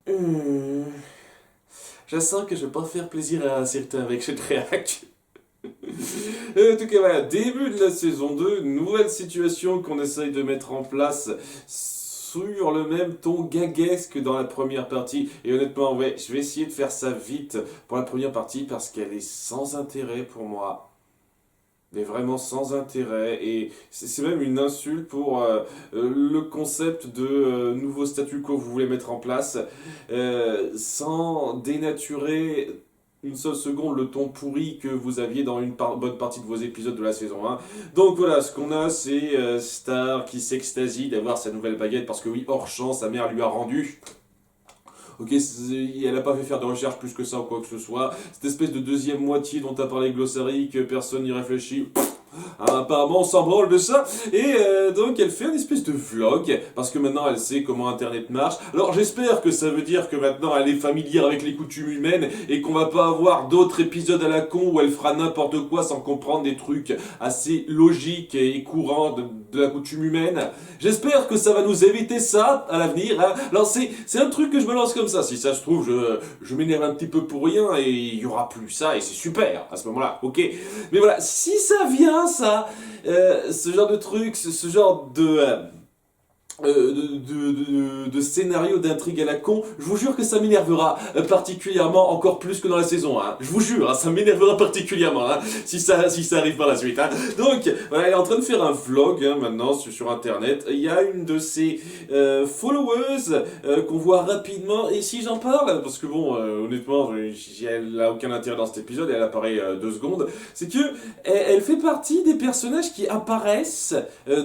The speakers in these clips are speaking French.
Hmm. Je sens que je vais pas faire plaisir à certains avec cette réaction. En tout cas, voilà, début de la saison 2, nouvelle situation qu'on essaye de mettre en place sur le même ton gaguesque dans la première partie. Et honnêtement, ouais, je vais essayer de faire ça vite pour la première partie parce qu'elle est sans intérêt pour moi. Mais vraiment sans intérêt. Et c'est même une insulte pour le concept de nouveau statu quo que vous voulez mettre en place, sans dénaturer une seule seconde le ton pourri que vous aviez dans une bonne partie de vos épisodes de la saison 1. Donc voilà, ce qu'on a, c'est Star qui s'extasie d'avoir sa nouvelle baguette parce que oui, hors champ, sa mère lui a rendu. Ok, elle n'a pas fait faire de recherche plus que ça ou quoi que ce soit. Cette espèce de deuxième moitié dont a parlé Glossary, que personne n'y réfléchit. Apparemment, on s'en branle de ça. Et donc, elle fait une espèce de vlog, parce que maintenant, elle sait comment Internet marche. Alors, j'espère que ça veut dire que maintenant, elle est familière avec les coutumes humaines et qu'on va pas avoir d'autres épisodes à la con où elle fera n'importe quoi sans comprendre des trucs assez logiques et courants de la coutume humaine. J'espère que ça va nous éviter ça à l'avenir. Hein. Alors, c'est un truc que je me lance comme ça. Si ça se trouve, je m'énerve un petit peu pour rien et il y aura plus ça et c'est super à ce moment-là. Ok. Mais voilà, si ça vient, ça, ce genre de truc, ce genre de scénario d'intrigue à la con, je vous jure que ça m'énervera particulièrement encore plus que dans la saison 1. Je vous jure, hein, ça m'énervera particulièrement hein, si ça arrive par la suite. Hein. Donc, voilà, elle est en train de faire un vlog hein, maintenant sur Internet. Il y a une de ses followers qu'on voit rapidement. Et si j'en parle, parce que bon, honnêtement, elle n'a aucun intérêt dans cet épisode, elle apparaît 2 secondes, c'est que elle fait partie des personnages qui apparaissent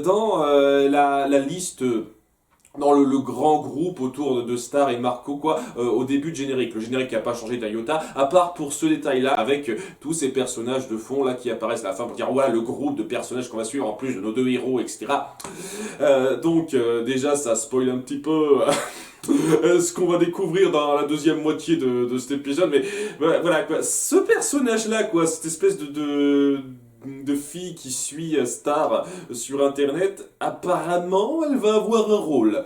dans la liste dans le grand groupe autour de Star et Marco quoi au début de générique. Le générique n'a pas changé d'un iota, à part pour ce détail là avec tous ces personnages de fond là qui apparaissent à la fin pour dire voilà le groupe de personnages qu'on va suivre en plus de nos 2 héros etc. Donc déjà ça spoil un petit peu ce qu'on va découvrir dans la deuxième moitié de cet épisode mais voilà quoi ce personnage là quoi cette espèce de fille qui suit Star sur internet, apparemment elle va avoir un rôle.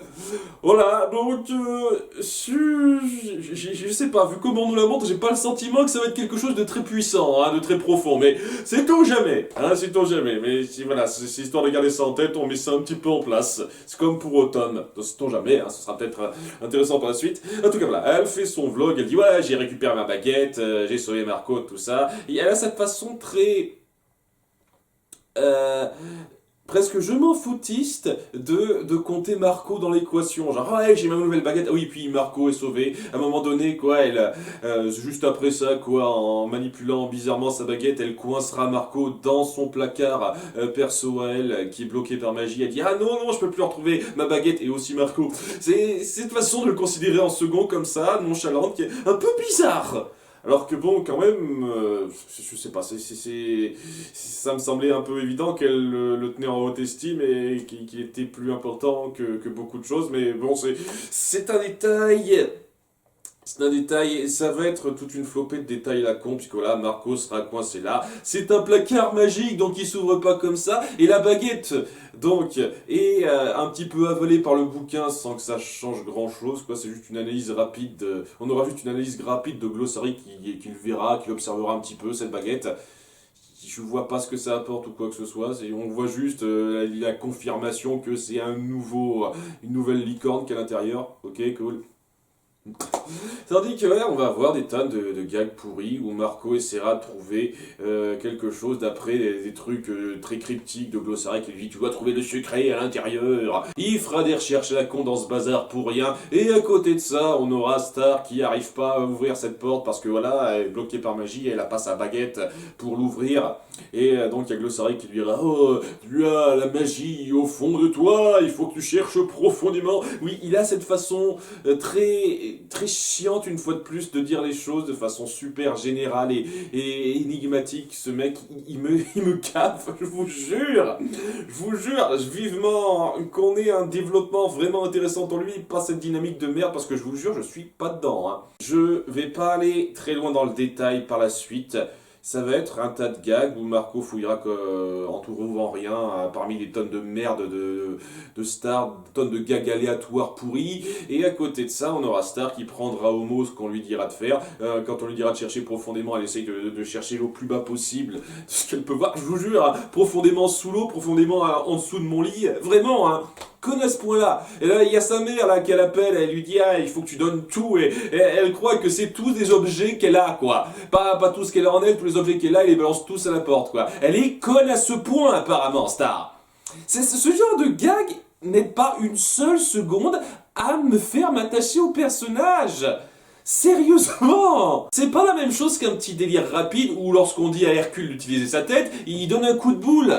Voilà, donc je sais pas, vu comment on nous la montre, j'ai pas le sentiment que ça va être quelque chose de très puissant, hein, de très profond, mais c'est tout jamais, hein, c'est tout jamais, mais si, voilà, c'est histoire de garder ça en tête, on met ça un petit peu en place, c'est comme pour Automne, c'est tout jamais, hein, ce sera peut-être intéressant par la suite. En tout cas voilà, elle fait son vlog, elle dit ouais j'ai récupéré ma baguette, j'ai sauvé Marco, tout ça, et elle a cette façon très euh, presque je m'en foutiste de compter Marco dans l'équation. Genre, ah ouais, j'ai ma nouvelle baguette. Ah oui, puis Marco est sauvé. À un moment donné, quoi, juste après ça, quoi, en manipulant bizarrement sa baguette, elle coincera Marco dans son placard perso à elle, qui est bloqué par magie. Elle dit, ah non, non, je peux plus retrouver ma baguette et aussi Marco. C'est cette façon de le considérer en second comme ça, nonchalante, qui est un peu bizarre. Alors que bon, quand même, je sais pas, ça me semblait un peu évident qu'elle le tenait en haute estime et qu'il était plus important que beaucoup de choses, mais bon, c'est un détail. C'est un détail, et ça va être toute une flopée de détails à la con, puisque voilà, Marco sera coincé là. C'est un placard magique, donc il s'ouvre pas comme ça. Et la baguette, donc, est un petit peu avalée par le bouquin sans que ça change grand chose, quoi. C'est juste une analyse rapide. On aura juste une analyse rapide de Glossary qui le verra, qui observera un petit peu cette baguette. Je vois pas ce que ça apporte ou quoi que ce soit. On voit juste la confirmation que c'est une nouvelle licorne qui est à l'intérieur. Ok, cool. Tandis que là, on va avoir des tonnes de gags pourris où Marco essaiera de trouver quelque chose d'après des trucs très cryptiques de Glossary qui lui dit tu dois trouver le secret à l'intérieur. Il fera des recherches à la con dans ce bazar pour rien. Et à côté de ça, on aura Star qui arrive pas à ouvrir cette porte parce que voilà, elle est bloquée par magie et elle a pas sa baguette pour l'ouvrir. Et donc il y a Glossary qui lui dira oh, tu as la magie au fond de toi, il faut que tu cherches profondément. Oui, il a cette façon très chiante une fois de plus de dire les choses de façon super générale et énigmatique. Ce mec, il me cave, je vous jure, vivement qu'on ait un développement vraiment intéressant en lui, pas cette dynamique de merde, parce que je vous jure, je suis pas dedans. Hein. Je vais pas aller très loin dans le détail par la suite. Ça va être un tas de gags où Marco fouillera en trouvant rien parmi des tonnes de merde de Star, tonnes de gags aléatoires pourris. Et à côté de ça, on aura Star qui prendra au mot ce qu'on lui dira de faire. Quand on lui dira de chercher profondément, elle essaye de chercher l'eau plus bas possible, ce qu'elle peut voir, je vous jure, hein, profondément sous l'eau, profondément en dessous de mon lit. Vraiment, hein. Conne à ce point-là. Et là, il y a sa mère là qu'elle appelle, elle lui dit ah il faut que tu donnes tout et elle croit que c'est tous des objets qu'elle a quoi. Pas tout ce qu'elle a en elle, tous les objets qu'elle a, elle les balance tous à la porte quoi. Elle est conne à ce point apparemment Star. Ce genre de gag n'aide pas une seule seconde à me faire m'attacher au personnage. Sérieusement! C'est pas la même chose qu'un petit délire rapide où lorsqu'on dit à Hercule d'utiliser sa tête, il donne un coup de boule.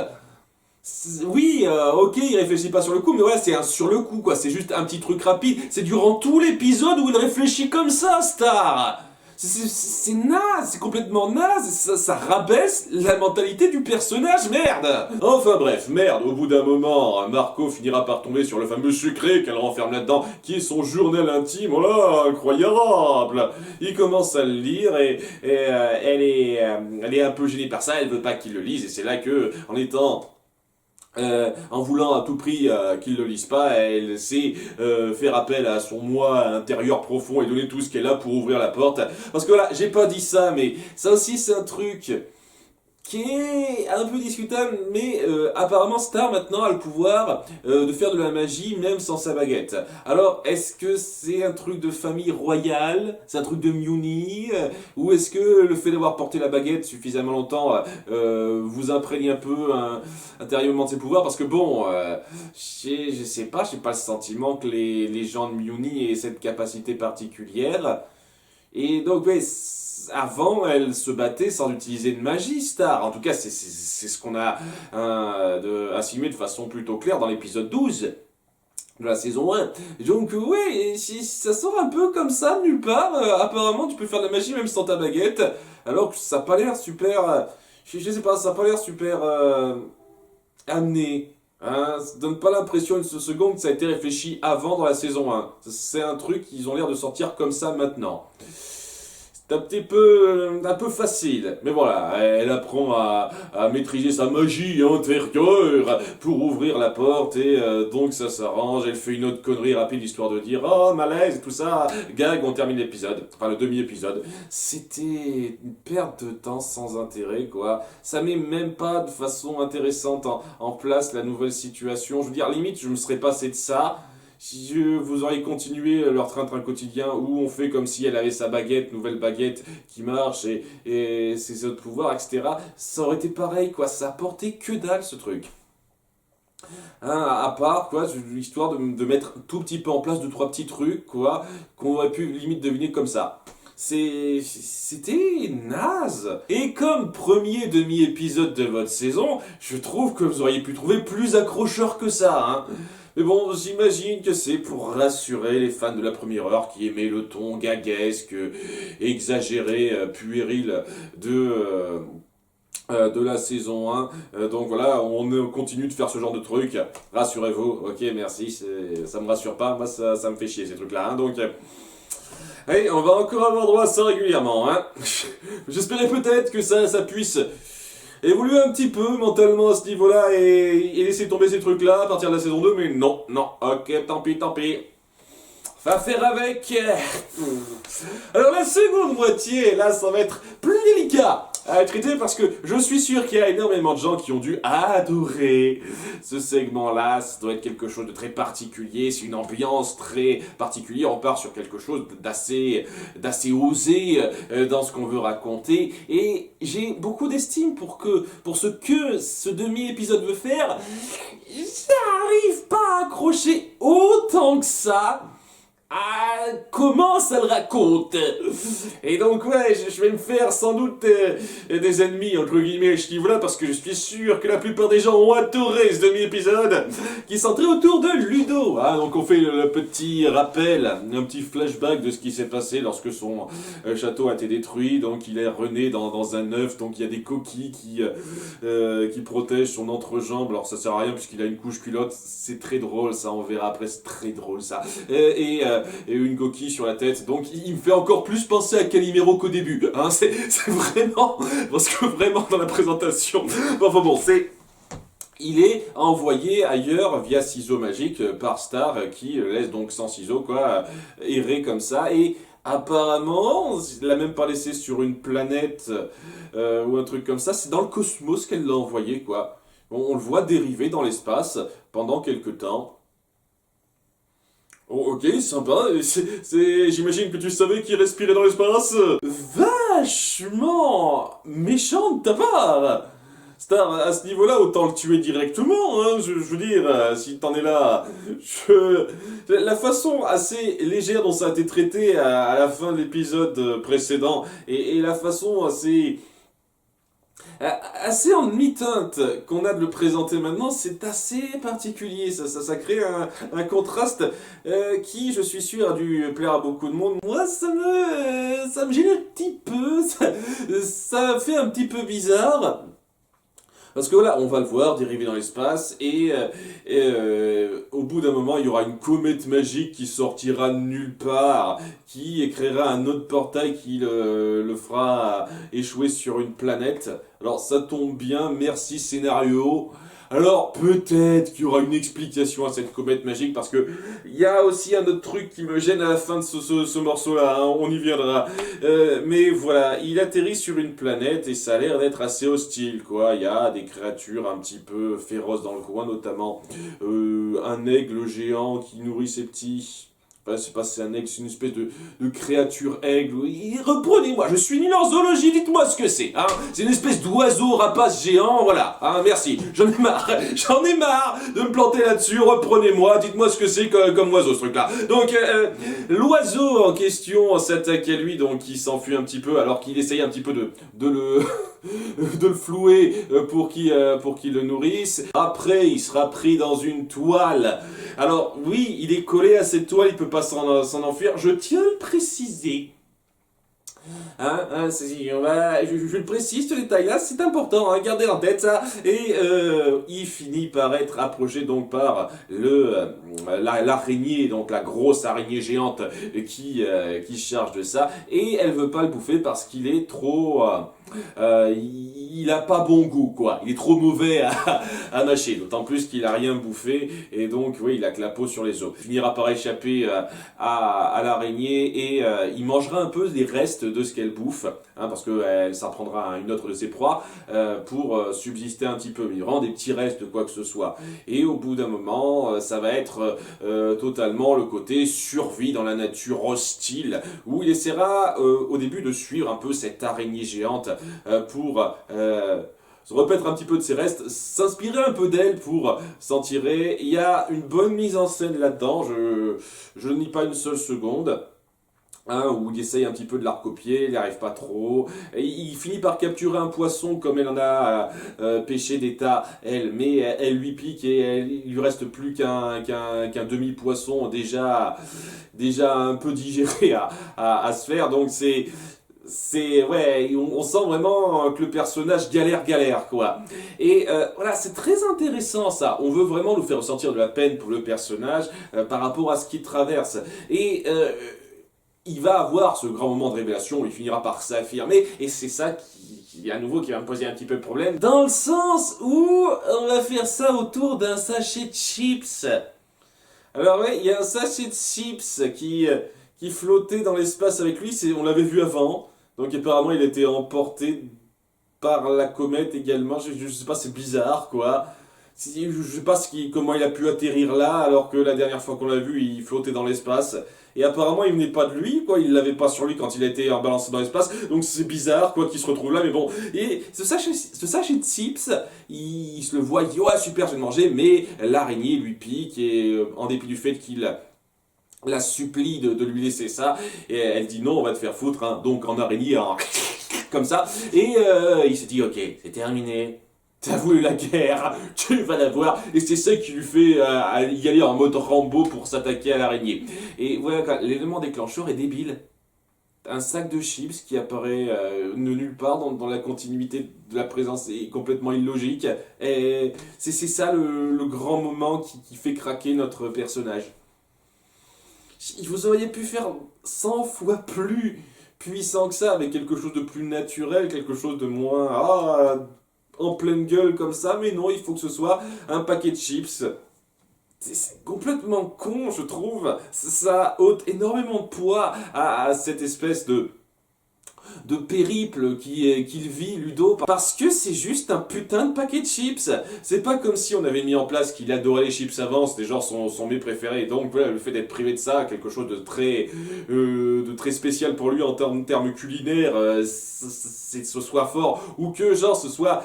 Oui, ok, il réfléchit pas sur le coup, mais voilà, c'est un sur le coup, quoi. C'est juste un petit truc rapide. C'est durant tout l'épisode où il réfléchit comme ça, Star. C'est naze, c'est complètement naze. Ça rabaisse la mentalité du personnage, merde. Enfin bref, merde. Au bout d'un moment, Marco finira par tomber sur le fameux secret qu'elle renferme là-dedans, qui est son journal intime. Oh là, incroyable. Il commence à le lire et elle est un peu gênée par ça. Elle veut pas qu'il le lise et c'est là que, en voulant à tout prix qu'il le lise pas, elle sait faire appel à son moi intérieur profond et donner tout ce qu'elle a pour ouvrir la porte. Parce que là, j'ai pas dit ça, mais ça aussi c'est un truc qui est un peu discutable, mais apparemment Star maintenant a le pouvoir de faire de la magie même sans sa baguette. Alors est-ce que c'est un truc de famille royale, c'est un truc de Mewni, ou est-ce que le fait d'avoir porté la baguette suffisamment longtemps vous imprègne un peu intérieurement de ses pouvoirs? Parce que bon, je sais pas, j'ai pas le sentiment que les gens de Mewni aient cette capacité particulière. Et donc ouais, avant, elle se battait sans utiliser de magie, Star. En tout cas, c'est ce qu'on a assumé de façon plutôt claire dans l'épisode 12 de la saison 1. Donc ouais, ça sort un peu comme ça, de nulle part. Apparemment, tu peux faire de la magie même sans ta baguette. Alors que ça n'a pas l'air super... je sais pas, ça n'a pas l'air super amené. Hein, ça donne pas l'impression une seconde que ça a été réfléchi avant dans la saison 1. C'est un truc, ils ont l'air de sortir comme ça maintenant. C'est un peu facile. Mais voilà, elle apprend à maîtriser sa magie intérieure pour ouvrir la porte et donc ça s'arrange. Elle fait une autre connerie rapide histoire de dire oh malaise et tout ça. Gag, on termine l'épisode. Enfin le demi-épisode. C'était une perte de temps sans intérêt quoi. Ça met même pas de façon intéressante en place la nouvelle situation. Je veux dire, limite je me serais passé de ça. Si vous auriez continué leur train-train quotidien où on fait comme si elle avait sa baguette, nouvelle baguette qui marche et ses autres pouvoirs, etc., ça aurait été pareil, quoi. Ça apportait que dalle, ce truc. Hein, à part, quoi, histoire de mettre un tout petit peu en place 2-3 petits trucs, quoi, qu'on aurait pu limite deviner comme ça. C'était naze. Et comme premier demi-épisode de votre saison, je trouve que vous auriez pu trouver plus accrocheur que ça, hein. Mais bon, j'imagine que c'est pour rassurer les fans de la première heure qui aimaient le ton gaguesque, exagéré, puéril de la saison 1. Donc voilà, on continue de faire ce genre de trucs. Rassurez-vous, ok, merci, ça me rassure pas, moi ça me fait chier ces trucs-là. Hein, donc, allez, on va encore avoir droit à ça régulièrement. Hein. J'espérais peut-être que ça puisse évoluer un petit peu mentalement à ce niveau-là et laisser tomber ces trucs-là à partir de la saison 2, mais non, ok, tant pis. Va faire avec. Alors la seconde moitié, là, ça va être plus délicat à traiter parce que je suis sûr qu'il y a énormément de gens qui ont dû adorer ce segment-là. Ça doit être quelque chose de très particulier, c'est une ambiance très particulière. On part sur quelque chose d'assez osé dans ce qu'on veut raconter et j'ai beaucoup d'estime pour ce que ce demi-épisode veut faire. J'arrive pas à accrocher autant que ça. Ah, comment ça le raconte? Et donc ouais, je vais me faire sans doute des ennemis entre guillemets à ce niveau-là parce que je suis sûr que la plupart des gens ont adoré ce demi-épisode qui centrait autour de Ludo. Ah, donc on fait le petit rappel, un petit flashback de ce qui s'est passé lorsque son château a été détruit. Donc il est rené dans un œuf. Donc il y a des coquilles qui protègent son entrejambe. Alors ça sert à rien puisqu'il a une couche culotte. C'est très drôle ça, on verra après, c'est très drôle ça. et une coquille sur la tête. Donc il me fait encore plus penser à Calimero qu'au début. Hein, c'est vraiment... Parce que vraiment dans la présentation... Enfin bon, il est envoyé ailleurs via ciseaux magiques par Star qui le laisse donc sans ciseaux quoi errer comme ça et apparemment il l'a même pas laissé sur une planète ou un truc comme ça, c'est dans le cosmos qu'elle l'a envoyé quoi. On le voit dériver dans l'espace pendant quelques temps. Oh, ok, sympa. J'imagine que tu savais qu'il respirait dans l'espace. Vachement méchant de ta part. Star, à ce niveau-là, autant le tuer directement, hein, je veux dire, si t'en es là. La façon assez légère dont ça a été traité à la fin de l'épisode précédent, et la façon assez en demi-teinte qu'on a de le présenter maintenant, c'est assez particulier. Ça crée un contraste qui, je suis sûr, a dû plaire à beaucoup de monde. Moi, ça me gêne un petit peu, ça fait un petit peu bizarre. Parce que voilà, on va le voir dériver dans l'espace et au bout d'un moment, il y aura une comète magique qui sortira de nulle part, qui créera un autre portail qui le fera échouer sur une planète. Alors ça tombe bien, merci scénario. Alors peut-être qu'il y aura une explication à cette comète magique parce que il y a aussi un autre truc qui me gêne à la fin de ce morceau-là, hein, on y viendra. Mais voilà, il atterrit sur une planète et ça a l'air d'être assez hostile, quoi. Il y a des créatures un petit peu féroces dans le coin, notamment un aigle géant qui nourrit ses petits... Enfin, c'est pas c'est un aigle, c'est une espèce de créature aigle. Reprenez-moi, je suis nul en zoologie, dites-moi ce que c'est. Hein, c'est une espèce d'oiseau rapace géant, voilà. Hein, merci, j'en ai marre de me planter là-dessus. Reprenez-moi, dites-moi ce que c'est comme oiseau ce truc-là. Donc l'oiseau en question s'attaque à lui, donc il s'enfuit un petit peu alors qu'il essaye un petit peu de le de le flouer pour qu'il le nourrisse. Après, il sera pris dans une toile. Alors oui, il est collé à cette toile, il peut pas s'en enfuir. Je tiens à le préciser. Je le précise, ce détail-là, c'est important, hein, gardez en tête ça. Et il finit par être approché donc par l'araignée, donc la grosse araignée géante qui charge de ça. Et elle veut pas le bouffer parce qu'il est trop... il a pas bon goût, quoi. Il est trop mauvais à mâcher, d'autant plus qu'il a rien bouffé, et donc, oui, il a que la peau sur les os. Il finira par échapper à l'araignée, et il mangera un peu les restes de ce qu'elle bouffe, hein, parce qu'elle s'en prendra à une autre de ses proies, pour subsister un petit peu. Il y aura des petits restes de quoi que ce soit. Et au bout d'un moment, ça va être totalement le côté survie dans la nature hostile, où il essaiera au début de suivre un peu cette araignée géante pour se repaître un petit peu de ses restes, s'inspirer un peu d'elle pour s'en tirer. Il y a une bonne mise en scène là-dedans, je ne nie pas une seule seconde. Hein, où il essaye un petit peu de la recopier, il n'y arrive pas trop. Et il finit par capturer un poisson comme elle en a pêché des tas, elle, mais elle lui pique et il lui reste plus qu'un demi-poisson déjà un peu digéré à se faire. Donc on sent vraiment que le personnage galère quoi. Et voilà, c'est très intéressant ça. On veut vraiment nous faire ressentir de la peine pour le personnage par rapport à ce qu'il traverse. Et il va avoir ce grand moment de révélation où il finira par s'affirmer, et c'est ça qui va me poser un petit peu de problème, dans le sens où on va faire ça autour d'un sachet de chips. Alors ouais, il y a un sachet de chips qui flottait dans l'espace avec lui, on l'avait vu avant, donc apparemment il était emporté par la comète également, je sais pas, c'est bizarre quoi. Je sais pas comment il a pu atterrir là, alors que la dernière fois qu'on l'a vu, il flottait dans l'espace. Et apparemment, il venait pas de lui, quoi. Il l'avait pas sur lui quand il a été balancé dans l'espace. Donc c'est bizarre, quoi, qu'il se retrouve là. Mais bon. Et ce sachet de chips, il se le voit, il dit ouais super, je vais le manger. Mais l'araignée lui pique et en dépit du fait qu'il la supplie de lui laisser ça, et elle dit non, on va te faire foutre. Hein. Donc en araignée, hein, comme ça. Et il se dit ok, c'est terminé. T'as voulu la guerre, tu vas la voir, et c'est ça qui lui fait y aller en mode Rambo pour s'attaquer à l'araignée. Et voilà, l'élément déclencheur est débile. Un sac de chips qui apparaît de nulle part dans la continuité de la présence est complètement illogique. Et c'est ça le grand moment qui fait craquer notre personnage. Vous auriez pu faire 100 fois plus puissant que ça, avec quelque chose de plus naturel, quelque chose de moins en pleine gueule comme ça, mais non, il faut que ce soit un paquet de chips. C'est complètement con, je trouve. Ça ôte énormément de poids à cette espèce de périple qu'il vit, Ludo, parce que c'est juste un putain de paquet de chips. C'est pas comme si on avait mis en place qu'il adorait les chips avant, c'était genre son mets préféré. Donc voilà, le fait d'être privé de ça, quelque chose de très spécial pour lui en termes culinaires, ce soit fort, ou que genre ce soit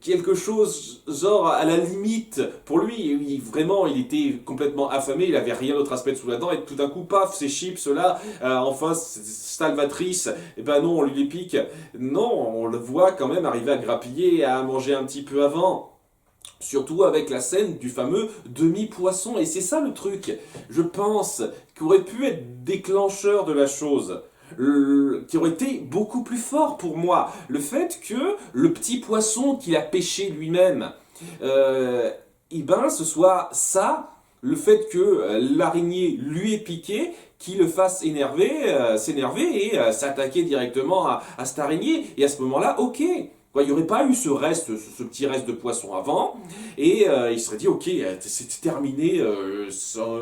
quelque chose, genre à la limite, pour lui, vraiment, il était complètement affamé, il avait rien d'autre à se mettre sous la dent, et tout d'un coup, paf, ces chips-là, enfin, salvatrice, et ben non, on lui les pique. Non, on le voit quand même arriver à grappiller et à manger un petit peu avant. Surtout avec la scène du fameux demi-poisson, et c'est ça le truc, je pense, qui aurait pu être déclencheur de la chose. Qui aurait été beaucoup plus fort pour moi. Le fait que le petit poisson qu'il a pêché lui-même, ce soit ça, le fait que l'araignée lui ait piqué, qui le fasse s'énerver et s'attaquer directement à cette araignée. Et à ce moment-là, ok. Il n'y aurait pas eu ce petit reste de poisson avant, et il serait dit, ok, c'est terminé,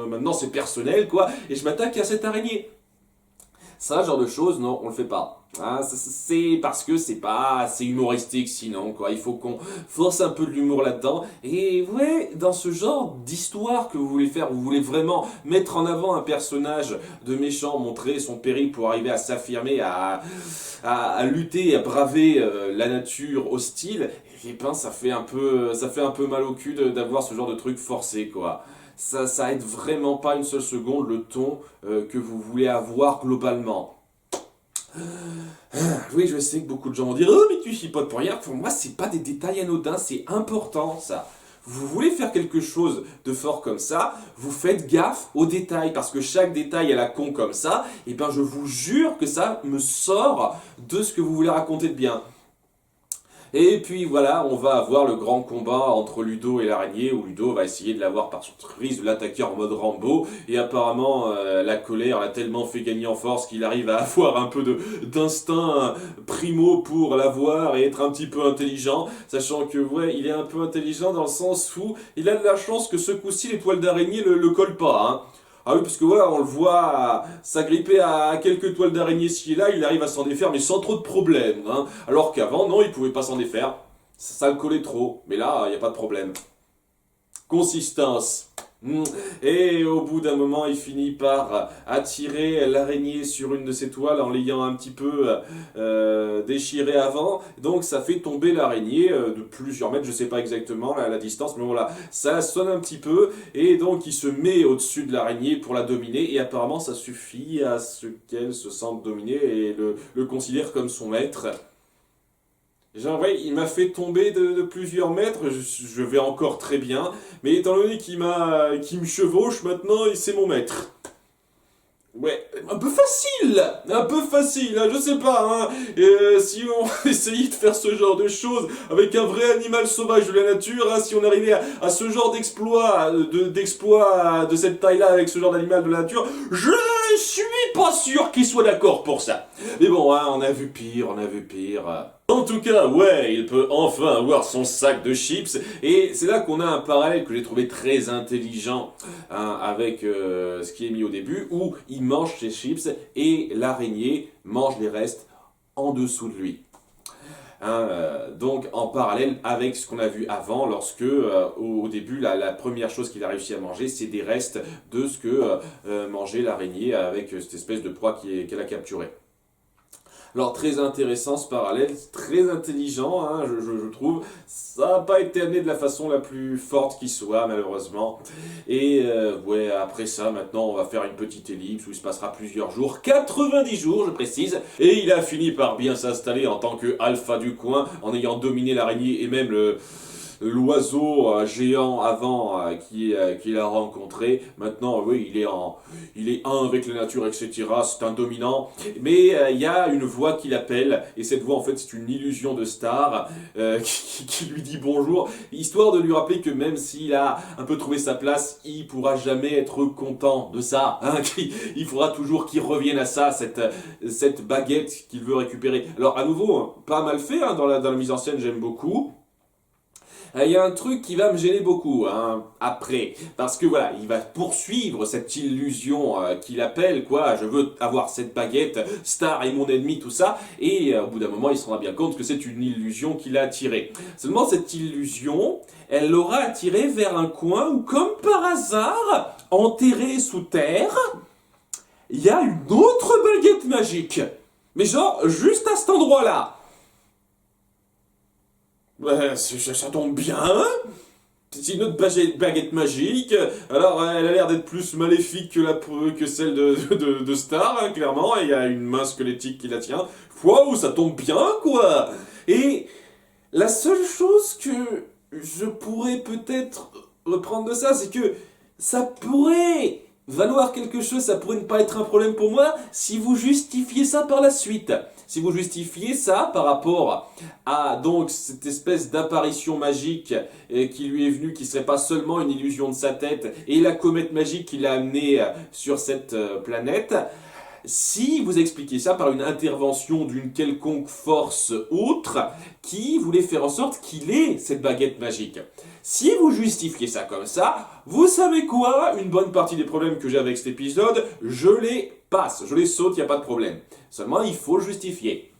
maintenant c'est personnel, quoi, et je m'attaque à cette araignée. Ça, genre de choses, non, on le fait pas. Hein, c'est parce que c'est pas assez humoristique sinon, quoi. Il faut qu'on force un peu de l'humour là-dedans. Et ouais, dans ce genre d'histoire que vous voulez faire, vous voulez vraiment mettre en avant un personnage de méchant, montrer son périple pour arriver à s'affirmer, à lutter, à braver la nature hostile, et ben ça fait un peu mal au cul d'avoir ce genre de truc forcé, quoi. Ça aide vraiment pas une seule seconde le ton que vous voulez avoir globalement. Oui, je sais que beaucoup de gens vont dire « Oh, mais tu chipotes pour rien !» Pour moi, c'est pas des détails anodins, c'est important, ça. Vous voulez faire quelque chose de fort comme ça, vous faites gaffe aux détails, parce que chaque détail à la con comme ça, et ben je vous jure que ça me sort de ce que vous voulez raconter de bien. Et puis voilà, on va avoir le grand combat entre Ludo et l'araignée, où Ludo va essayer de l'avoir par surprise, de l'attaquer en mode Rambo, et apparemment la colère l'a tellement fait gagner en force qu'il arrive à avoir un peu d'instinct primo pour l'avoir et être un petit peu intelligent, sachant que ouais, il est un peu intelligent dans le sens où il a de la chance que ce coup-ci les toiles d'araignée le collent pas, hein. Ah oui, parce que voilà, on le voit s'agripper à quelques toiles d'araignée ci et là, il arrive à s'en défaire, mais sans trop de problème, hein. Alors qu'avant, non, il pouvait pas s'en défaire. Ça le collait trop. Mais là, il n'y a pas de problème. Consistance. Et au bout d'un moment, il finit par attirer l'araignée sur une de ses toiles en l'ayant un petit peu déchirée avant. Donc ça fait tomber l'araignée de plusieurs mètres, je sais pas exactement la distance, mais voilà, ça sonne un petit peu. Et donc il se met au-dessus de l'araignée pour la dominer. Et apparemment ça suffit à ce qu'elle se sente dominée et le considère comme son maître. Genre, ouais, il m'a fait tomber de plusieurs mètres, je vais encore très bien, mais étant donné qu'il me chevauche maintenant, c'est mon maître. Ouais, un peu facile, hein, je sais pas, hein. Si on essayait de faire ce genre de choses avec un vrai animal sauvage de la nature, hein, si on arrivait à ce genre d'exploit de cette taille-là avec ce genre d'animal de la nature, je suis pas sûr qu'il soit d'accord pour ça. Mais bon, hein, on a vu pire. En tout cas, ouais, il peut enfin avoir son sac de chips, et c'est là qu'on a un parallèle que j'ai trouvé très intelligent, hein, avec ce qui est mis au début, où il mange ses chips et l'araignée mange les restes en dessous de lui. Hein, donc en parallèle avec ce qu'on a vu avant, lorsque au début la première chose qu'il a réussi à manger, c'est des restes de ce que mangeait l'araignée avec cette espèce de proie qu'elle a capturée. Alors très intéressant ce parallèle, très intelligent, hein, je trouve. Ça n'a pas été amené de la façon la plus forte qui soit, malheureusement. Et ouais, après ça, maintenant on va faire une petite ellipse où il se passera plusieurs jours, 90 jours je précise, et il a fini par bien s'installer en tant que alpha du coin, en ayant dominé l'araignée et même l'oiseau géant avant qu'il a rencontré. Maintenant, oui, il est un avec la nature, etc. C'est un dominant. Mais il y a une voix qui l'appelle, et cette voix, en fait, c'est une illusion de star qui lui dit bonjour, histoire de lui rappeler que même s'il a un peu trouvé sa place, il pourra jamais être content de ça. Hein, il faudra toujours qu'il revienne à ça, cette baguette qu'il veut récupérer. Alors, à nouveau, hein, pas mal fait hein, dans la mise en scène, j'aime beaucoup. Il y a un truc qui va me gêner beaucoup hein, après, parce que voilà, il va poursuivre cette illusion qu'il appelle, quoi, je veux avoir cette baguette, Star est mon ennemi, tout ça, et au bout d'un moment, il se rendra bien compte que c'est une illusion qu'il a attirée. Seulement, cette illusion, elle l'aura attiré vers un coin où, comme par hasard, enterré sous terre, il y a une autre baguette magique. Mais genre, juste à cet endroit-là. Ouais, ça tombe bien. C'est une autre baguette magique. Alors, elle a l'air d'être plus maléfique que celle de Star, hein, clairement. Et il y a une main squelettique qui la tient. Waouh, ça tombe bien, quoi. Et la seule chose que je pourrais peut-être reprendre de ça, c'est que ça pourrait valoir quelque chose, ça pourrait ne pas être un problème pour moi si vous justifiez ça par la suite. Si vous justifiez ça par rapport à donc cette espèce d'apparition magique qui lui est venue, qui serait pas seulement une illusion de sa tête, et la comète magique qui l'a amené sur cette planète, si vous expliquez ça par une intervention d'une quelconque force autre qui voulait faire en sorte qu'il ait cette baguette magique. Si vous justifiez ça comme ça, vous savez quoi? Une bonne partie des problèmes que j'ai avec cet épisode, je les passe, je les saute, il n'y a pas de problème. Seulement, il faut le justifier.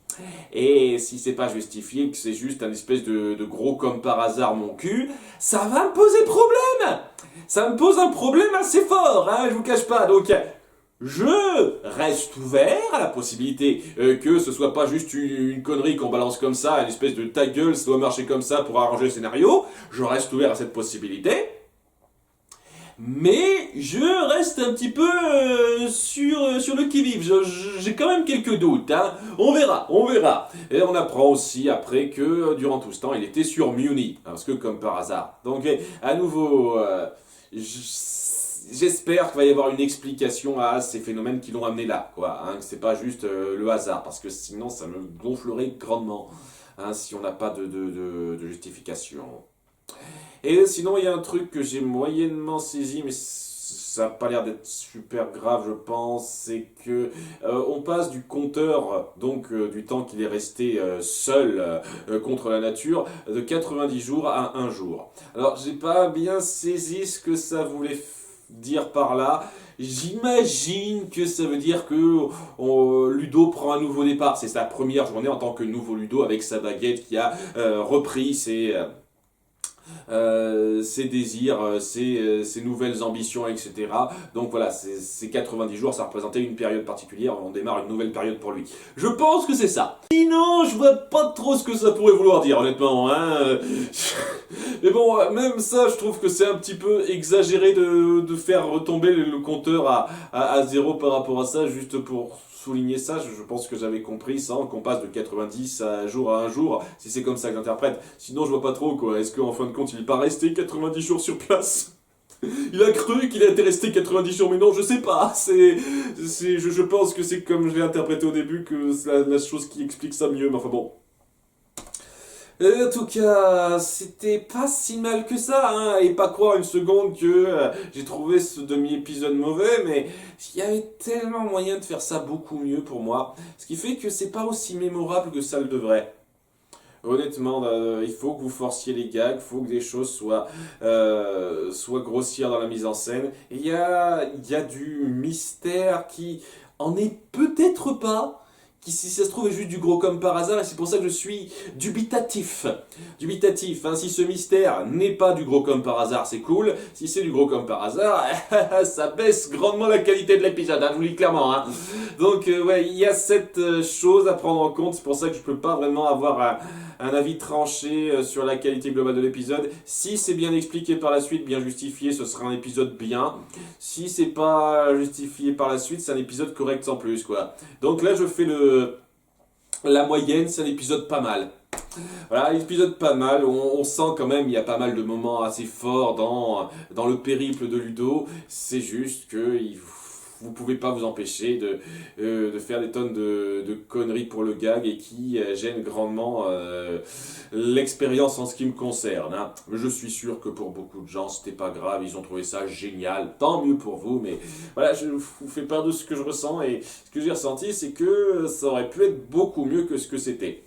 Et si c'est pas justifié, que c'est juste un espèce de gros comme par hasard mon cul, ça va me poser problème. Ça me pose un problème assez fort, hein, je vous cache pas. Donc, je reste ouvert à la possibilité que ce soit pas juste une connerie qu'on balance comme ça, une espèce de ta gueule, ça doit marcher comme ça pour arranger le scénario. Je reste ouvert à cette possibilité. Mais je reste un petit peu sur le qui-vive. J'ai quand même quelques doutes. Hein. On verra, on verra. Et on apprend aussi après que durant tout ce temps, il était sur Muni. Parce que comme par hasard. Donc à nouveau, j'espère qu'il va y avoir une explication à ces phénomènes qui l'ont amené là. Quoi, hein, que c'est pas juste le hasard. Parce que sinon, ça me gonflerait grandement. Hein, si on n'a pas de justification. Et sinon, il y a un truc que j'ai moyennement saisi, mais ça n'a pas l'air d'être super grave, je pense, c'est que on passe du compteur, donc du temps qu'il est resté seul contre la nature, de 90 jours à 1 jour. Alors, j'ai pas bien saisi ce que ça voulait dire par là. J'imagine que ça veut dire que Ludo prend un nouveau départ. C'est sa première journée en tant que nouveau Ludo avec sa baguette qui a repris ses désirs, ses nouvelles ambitions, etc. Donc voilà, ces 90 jours, ça représentait une période particulière, on démarre une nouvelle période pour lui. Je pense que c'est ça. Sinon, je vois pas trop ce que ça pourrait vouloir dire, honnêtement. Hein. Mais bon, même ça, je trouve que c'est un petit peu exagéré de faire retomber le compteur à 0 par rapport à ça, juste pour souligner ça. Je pense que j'avais compris ça, qu'on passe de 90 à 1 jour, si c'est comme ça que j'interprète. Sinon, je vois pas trop, quoi. Est-ce qu'en fin de compte, il n'est pas resté 90 jours sur place? Il a cru qu'il était resté 90 jours, mais non, je sais pas. Je pense que c'est comme je l'ai interprété au début, que c'est la chose qui explique ça mieux, mais enfin bon. En tout cas, c'était pas si mal que ça, hein, et pas croire une seconde que j'ai trouvé ce demi-épisode mauvais, mais il y avait tellement moyen de faire ça beaucoup mieux pour moi, ce qui fait que c'est pas aussi mémorable que ça le devrait. Honnêtement, il faut que vous forciez les gags, il faut que des choses soient grossières dans la mise en scène. Il y a du mystère qui en est peut-être pas, qui si ça se trouve est juste du gros comme par hasard, et c'est pour ça que je suis dubitatif. Dubitatif, hein, si ce mystère n'est pas du gros comme par hasard, c'est cool. Si c'est du gros comme par hasard, ça baisse grandement la qualité de l'épisode, hein, je vous le dis clairement. Hein. Donc ouais, il y a cette chose à prendre en compte, c'est pour ça que je peux pas vraiment avoir un avis tranché sur la qualité globale de l'épisode. Si c'est bien expliqué par la suite, bien justifié, ce sera un épisode bien. Si c'est pas justifié par la suite, c'est un épisode correct sans plus, quoi. Donc là, je fais la moyenne, c'est un épisode pas mal. Voilà, l'épisode pas mal, on sent quand même, il y a pas mal de moments assez forts dans le périple de Ludo, c'est juste que vous pouvez pas vous empêcher de faire des tonnes de conneries pour le gag et qui gênent grandement l'expérience en ce qui me concerne. Hein. Je suis sûr que pour beaucoup de gens, c'était pas grave, ils ont trouvé ça génial, tant mieux pour vous, mais voilà, je vous fais part de ce que je ressens et ce que j'ai ressenti, c'est que ça aurait pu être beaucoup mieux que ce que c'était.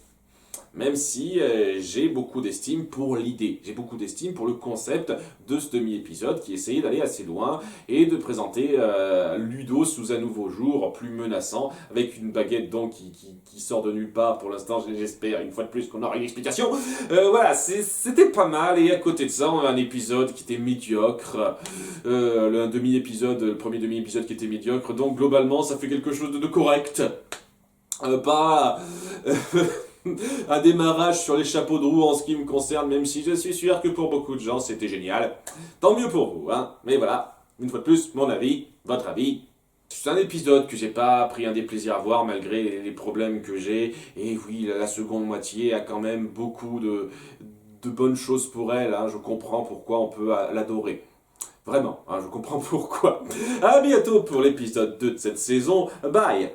Même si j'ai beaucoup d'estime pour l'idée, j'ai beaucoup d'estime pour le concept de ce demi-épisode qui essayait d'aller assez loin et de présenter Ludo sous un nouveau jour plus menaçant, avec une baguette donc qui sort de nulle part. Pour l'instant, j'espère une fois de plus qu'on aura une explication. Voilà, c'était pas mal, et à côté de ça, on a un épisode qui était médiocre, le demi-épisode, le premier demi-épisode qui était médiocre, donc globalement, ça fait quelque chose de correct. Pas un démarrage sur les chapeaux de roue en ce qui me concerne, même si je suis sûr que pour beaucoup de gens c'était génial. Tant mieux pour vous, hein. Mais voilà, une fois de plus, mon avis, votre avis. C'est un épisode que j'ai pas pris un déplaisir à voir malgré les problèmes que j'ai. Et oui, la seconde moitié a quand même beaucoup de bonnes choses pour elle. Hein. Je comprends pourquoi on peut l'adorer. Vraiment, hein, je comprends pourquoi. À bientôt pour l'épisode 2 de cette saison. Bye!